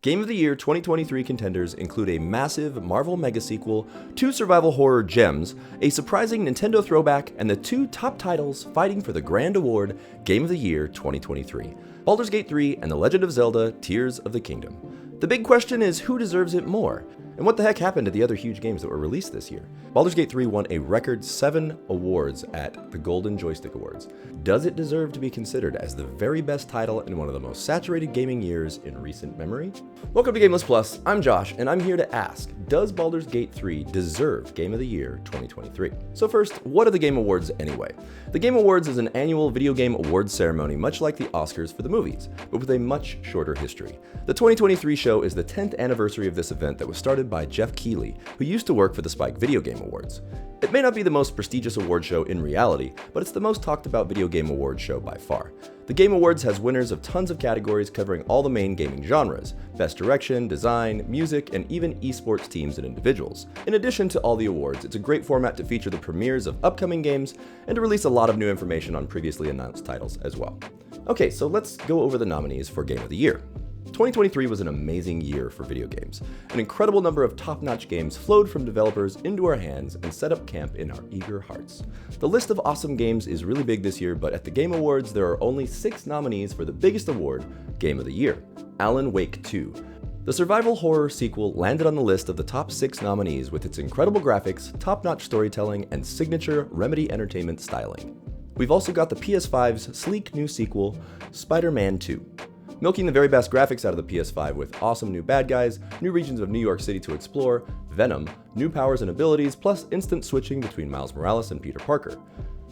Game of the Year 2023 contenders include a massive Marvel mega sequel, 2 survival horror gems, a surprising Nintendo throwback, and the 2 top titles fighting for the grand award Game of the Year 2023, Baldurs Gate 3 and The Legend of Zelda Tears of the Kingdom. The big question is who deserves it more? And what the heck happened to the other huge games that were released this year? Baldurs Gate 3 won a record 7 awards at the Golden Joystick Awards. Does it deserve to be considered as the very best title in one of the most saturated gaming years in recent memory? Welcome to Gameless Plus, I'm Josh, and I'm here to ask, does Baldurs Gate 3 deserve Game of the Year 2023? So first, what are the Game Awards anyway? The Game Awards is an annual video game awards ceremony much like the Oscars for the movies, but with a much shorter history. The 2023 show is the 10th anniversary of this event that was started by Jeff Keighley, who used to work for the Spike Video Game Awards. It may not be the most prestigious award show in reality, but it's the most talked about video game award show by far. The Game Awards has winners of tons of categories covering all the main gaming genres: best direction, design, music, and even esports teams and individuals. In addition to all the awards, it's a great format to feature the premieres of upcoming games and to release a lot of new information on previously announced titles as well. Okay, so let's go over the nominees for Game of the Year. 2023 was an amazing year for video games. An incredible number of top-notch games flowed from developers into our hands and set up camp in our eager hearts. The list of awesome games is really big this year, but at the Game Awards there are only 6 nominees for the biggest award, Game of the Year: Alan Wake 2. The survival horror sequel landed on the list of the top 6 nominees with its incredible graphics, top-notch storytelling, and signature Remedy Entertainment styling. We've also got the PS5's sleek new sequel, Spider-Man 2. Milking the very best graphics out of the PS5 with awesome new bad guys, new regions of New York City to explore, Venom, new powers and abilities, plus instant switching between Miles Morales and Peter Parker.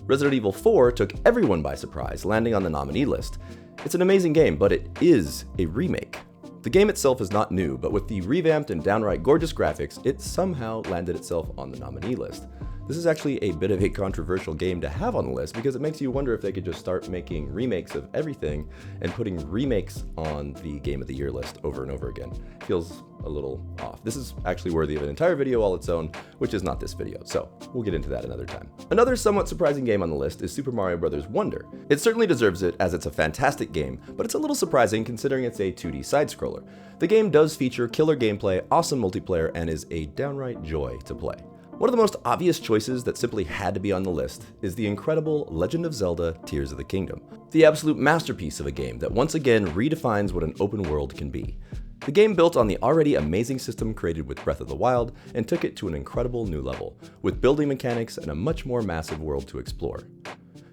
Resident Evil 4 took everyone by surprise, landing on the nominee list. It's an amazing game, but it is a remake. The game itself is not new, but with the revamped and downright gorgeous graphics, it somehow landed itself on the nominee list. This is actually a bit of a controversial game to have on the list because it makes you wonder if they could just start making remakes of everything and putting remakes on the Game of the Year list over and over again. Feels a little off. This is actually worthy of an entire video all its own, which is not this video, so we'll get into that another time. Another somewhat surprising game on the list is Super Mario Bros. Wonder. It certainly deserves it as it's a fantastic game, but it's a little surprising considering it's a 2D side-scroller. The game does feature killer gameplay, awesome multiplayer, and is a downright joy to play. One of the most obvious choices that simply had to be on the list is the incredible Legend of Zelda Tears of the Kingdom, the absolute masterpiece of a game that once again redefines what an open world can be. The game built on the already amazing system created with Breath of the Wild and took it to an incredible new level, with building mechanics and a much more massive world to explore.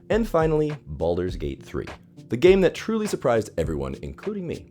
And finally, Baldurs Gate 3, the game that truly surprised everyone, including me.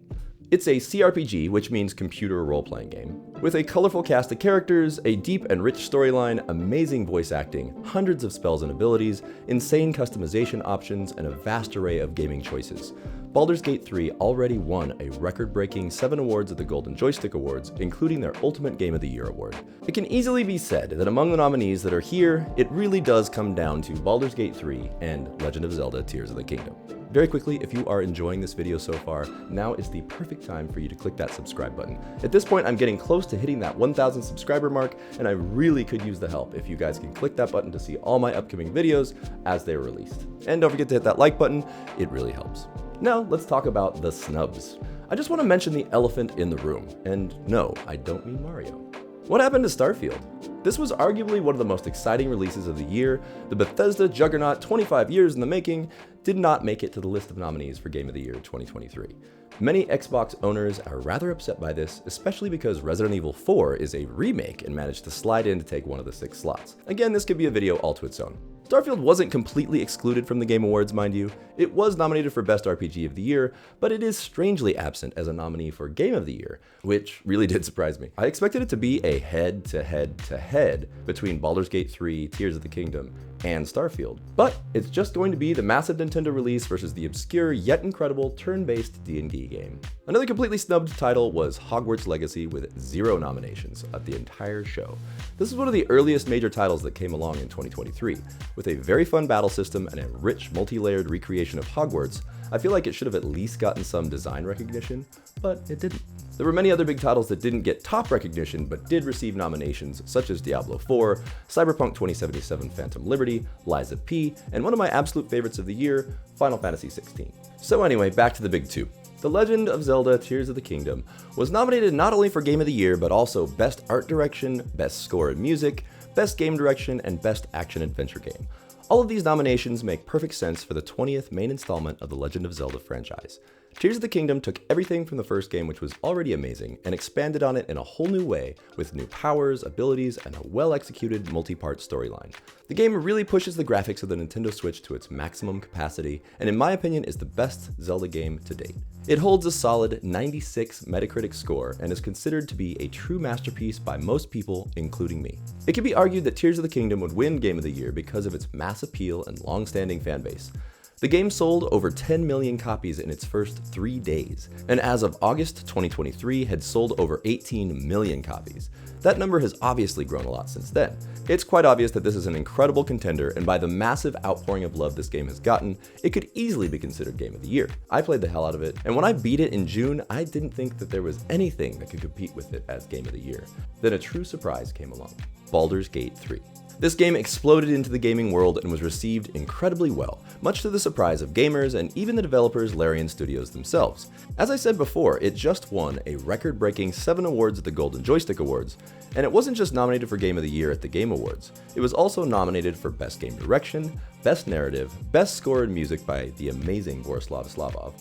It's a CRPG, which means computer role-playing game, with a colorful cast of characters, a deep and rich storyline, amazing voice acting, hundreds of spells and abilities, insane customization options, and a vast array of gaming choices. Baldurs Gate 3 already won a record-breaking 7 awards at the Golden Joystick Awards, including their Ultimate Game of the Year award. It can easily be said that among the nominees that are here, it really does come down to Baldurs Gate 3 and Legend of Zelda Tears of the Kingdom. Very quickly, if you are enjoying this video so far, now is the perfect time for you to click that subscribe button. At this point, I'm getting close to hitting that 1,000 subscriber mark, and I really could use the help if you guys can click that button to see all my upcoming videos as they're released. And don't forget to hit that like button, it really helps. Now, let's talk about the snubs. I just want to mention the elephant in the room, and no, I don't mean Mario. What happened to Starfield? This was arguably one of the most exciting releases of the year. The Bethesda juggernaut, 25 years in the making, did not make it to the list of nominees for Game of the Year 2023. Many Xbox owners are rather upset by this, especially because Resident Evil 4 is a remake and managed to slide in to take one of the 6 slots. Again, this could be a video all to its own. Starfield wasn't completely excluded from the Game Awards, mind you. It was nominated for Best RPG of the Year, but it is strangely absent as a nominee for Game of the Year, which really did surprise me. I expected it to be a head-to-head-to-head between Baldurs Gate 3, Tears of the Kingdom, and Starfield. But it's just going to be the massive Nintendo release versus the obscure yet incredible turn-based D&D game. Another completely snubbed title was Hogwarts Legacy with 0 nominations at the entire show. This is one of the earliest major titles that came along in 2023. With a very fun battle system and a rich multi-layered recreation of Hogwarts, I feel like it should have at least gotten some design recognition, but it didn't. There were many other big titles that didn't get top recognition but did receive nominations, such as Diablo 4, Cyberpunk 2077 Phantom Liberty, Lies of P, and one of my absolute favorites of the year, Final Fantasy XVI. So anyway, back to the big 2. The Legend of Zelda Tears of the Kingdom was nominated not only for Game of the Year, but also Best Art Direction, Best Score and Music, Best Game Direction, and Best Action Adventure Game. All of these nominations make perfect sense for the 20th main installment of the Legend of Zelda franchise. Tears of the Kingdom took everything from the first game, which was already amazing, and expanded on it in a whole new way, with new powers, abilities, and a well-executed multi-part storyline. The game really pushes the graphics of the Nintendo Switch to its maximum capacity, and in my opinion is the best Zelda game to date. It holds a solid 96 Metacritic score and is considered to be a true masterpiece by most people, including me. It can be argued that Tears of the Kingdom would win Game of the Year because of its mass appeal and long-standing fanbase. The game sold over 10 million copies in its first 3 days, and as of August 2023 had sold over 18 million copies. That number has obviously grown a lot since then. It's quite obvious that this is an incredible contender, and by the massive outpouring of love this game has gotten, it could easily be considered Game of the Year. I played the hell out of it, and when I beat it in June, I didn't think that there was anything that could compete with it as Game of the Year. Then a true surprise came along: Baldurs Gate 3. This game exploded into the gaming world and was received incredibly well, much to the surprise of gamers and even the developers Larian Studios themselves. As I said before, it just won a record-breaking 7 awards at the Golden Joystick Awards, and it wasn't just nominated for Game of the Year at the Game Awards. It was also nominated for Best Game Direction, Best Narrative, Best Score and Music by the amazing Borislav Slavov,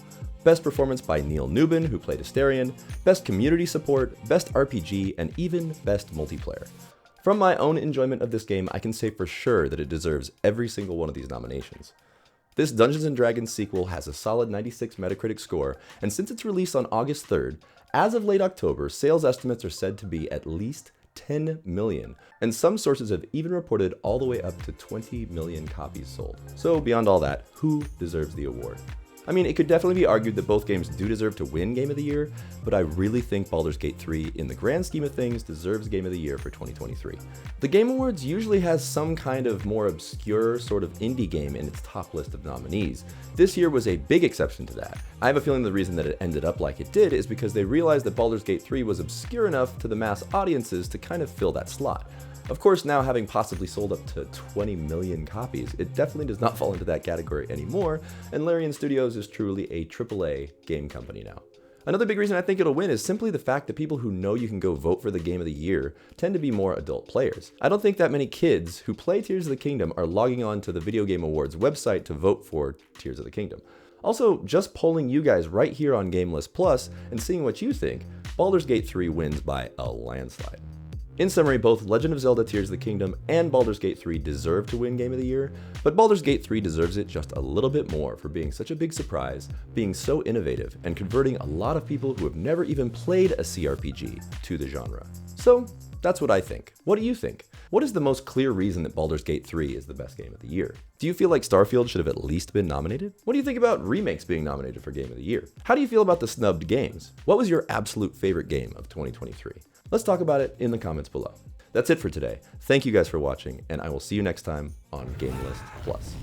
Best Performance by Neil Newbin, who played Asterion, Best Community Support, Best RPG, and even Best Multiplayer. From my own enjoyment of this game, I can say for sure that it deserves every single one of these nominations. This Dungeons & Dragons sequel has a solid 96 Metacritic score, and since its release on August 3rd, as of late October, sales estimates are said to be at least 10 million, and some sources have even reported all the way up to 20 million copies sold. So beyond all that, who deserves the award? I mean, it could definitely be argued that both games do deserve to win Game of the Year, but I really think Baldur's Gate 3, in the grand scheme of things, deserves Game of the Year for 2023. The Game Awards usually has some kind of more obscure sort of indie game in its top list of nominees. This year was a big exception to that. I have a feeling the reason that it ended up like it did is because they realized that Baldur's Gate 3 was obscure enough to the mass audiences to kind of fill that slot. Of course, now having possibly sold up to 20 million copies, it definitely does not fall into that category anymore, and Larian Studios is truly a AAA game company now. Another big reason I think it'll win is simply the fact that people who know you can go vote for the Game of the Year tend to be more adult players. I don't think that many kids who play Tears of the Kingdom are logging on to the Video Game Awards website to vote for Tears of the Kingdom. Also, just polling you guys right here on GameList Plus and seeing what you think, Baldur's Gate 3 wins by a landslide. In summary, both Legend of Zelda Tears of the Kingdom and Baldur's Gate 3 deserve to win Game of the Year, but Baldur's Gate 3 deserves it just a little bit more for being such a big surprise, being so innovative, and converting a lot of people who have never even played a CRPG to the genre. So, that's what I think. What do you think? What is the most clear reason that Baldur's Gate 3 is the best game of the year? Do you feel like Starfield should have at least been nominated? What do you think about remakes being nominated for Game of the Year? How do you feel about the snubbed games? What was your absolute favorite game of 2023? Let's talk about it in the comments below. That's it for today. Thank you guys for watching, and I will see you next time on GameList Plus.